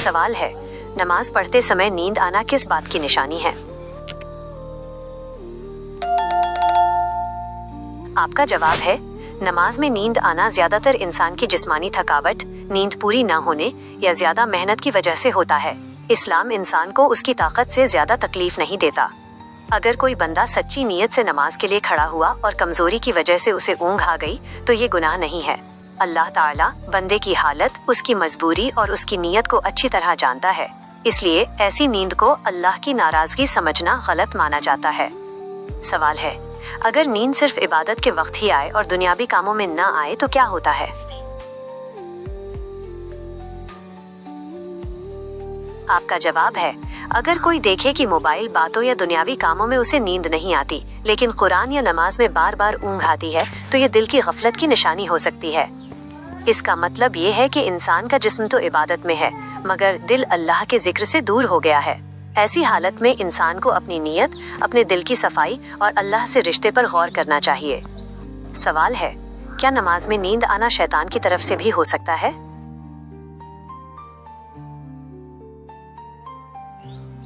सवाल है, नमाज पढ़ते समय नींद आना किस बात की निशानी है? आपका जवाब है, नमाज में नींद आना ज्यादातर इंसान की जिस्मानी थकावट, नींद पूरी न होने या ज्यादा मेहनत की वजह से होता है। इस्लाम इंसान को उसकी ताकत से ज्यादा तकलीफ नहीं देता। अगर कोई बंदा सच्ची नीयत से नमाज के लिए खड़ा हुआ और कमजोरी की वजह से उसे ऊंघ आ गई तो ये गुनाह नहीं है। अल्लाह ताला बंदे की हालत, उसकी मजबूरी और उसकी नीयत को अच्छी तरह जानता है, इसलिए ऐसी नींद को अल्लाह की नाराजगी समझना गलत माना जाता है। सवाल है, अगर नींद सिर्फ इबादत के वक्त ही आए और दुनियावी कामों में न आए तो क्या होता है? आपका जवाब है, अगर कोई देखे कि मोबाइल बातों या दुनियावी कामों में उसे नींद नहीं आती लेकिन कुरान या नमाज में बार बार ऊंघ आती है तो ये दिल की गफलत की निशानी हो सकती है। इसका मतलब ये है कि इंसान का जिस्म तो इबादत में है मगर दिल अल्लाह के जिक्र से दूर हो गया है। ऐसी हालत में इंसान को अपनी नीयत, अपने दिल की सफाई और अल्लाह से रिश्ते पर गौर करना चाहिए। सवाल है, क्या नमाज में नींद आना शैतान की तरफ से भी हो सकता है?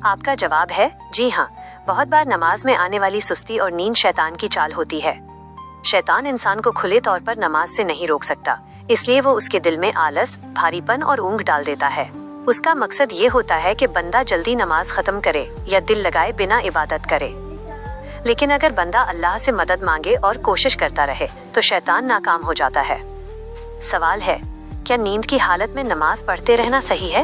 आपका जवाब है, जी हाँ, बहुत बार नमाज में आने वाली सुस्ती और नींद शैतान की चाल होती है। शैतान इंसान को खुले तौर पर नमाज से नहीं रोक सकता, इसलिए वो उसके दिल में आलस, भारीपन और ऊंघ डाल देता है। उसका मकसद ये होता है कि बंदा जल्दी नमाज खत्म करे या दिल लगाए बिना इबादत करे। लेकिन अगर बंदा अल्लाह से मदद मांगे और कोशिश करता रहे तो शैतान नाकाम हो जाता है। सवाल है, क्या नींद की हालत में नमाज पढ़ते रहना सही है?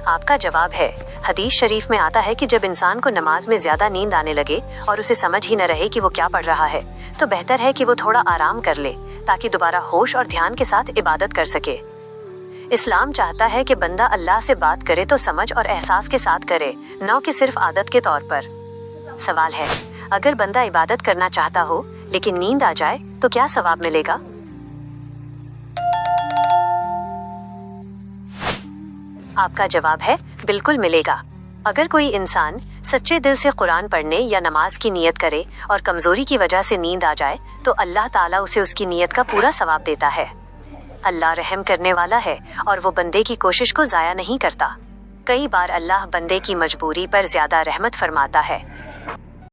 आपका जवाब है, हदीस शरीफ में आता है कि जब इंसान को नमाज में ज्यादा नींद आने लगे और उसे समझ ही न रहे कि वो क्या पढ़ रहा है तो बेहतर है कि वो थोड़ा आराम कर ले ताकि दोबारा होश और ध्यान के साथ इबादत कर सके। इस्लाम चाहता है कि बंदा अल्लाह से बात करे तो समझ और एहसास के साथ करे, न कि सिर्फ आदत के तौर पर। सवाल है, अगर बंदा इबादत करना चाहता हो लेकिन नींद आ जाए तो क्या सवाब मिलेगा? आपका जवाब है, बिल्कुल मिलेगा। अगर कोई इंसान सच्चे दिल से कुरान पढ़ने या नमाज की नियत करे और कमजोरी की वजह से नींद आ जाए तो अल्लाह ताला उसे उसकी नियत का पूरा सवाब देता है। अल्लाह रहम करने वाला है और वो बंदे की कोशिश को जाया नहीं करता। कई बार अल्लाह बंदे की मजबूरी पर ज्यादा रहमत फरमाता है।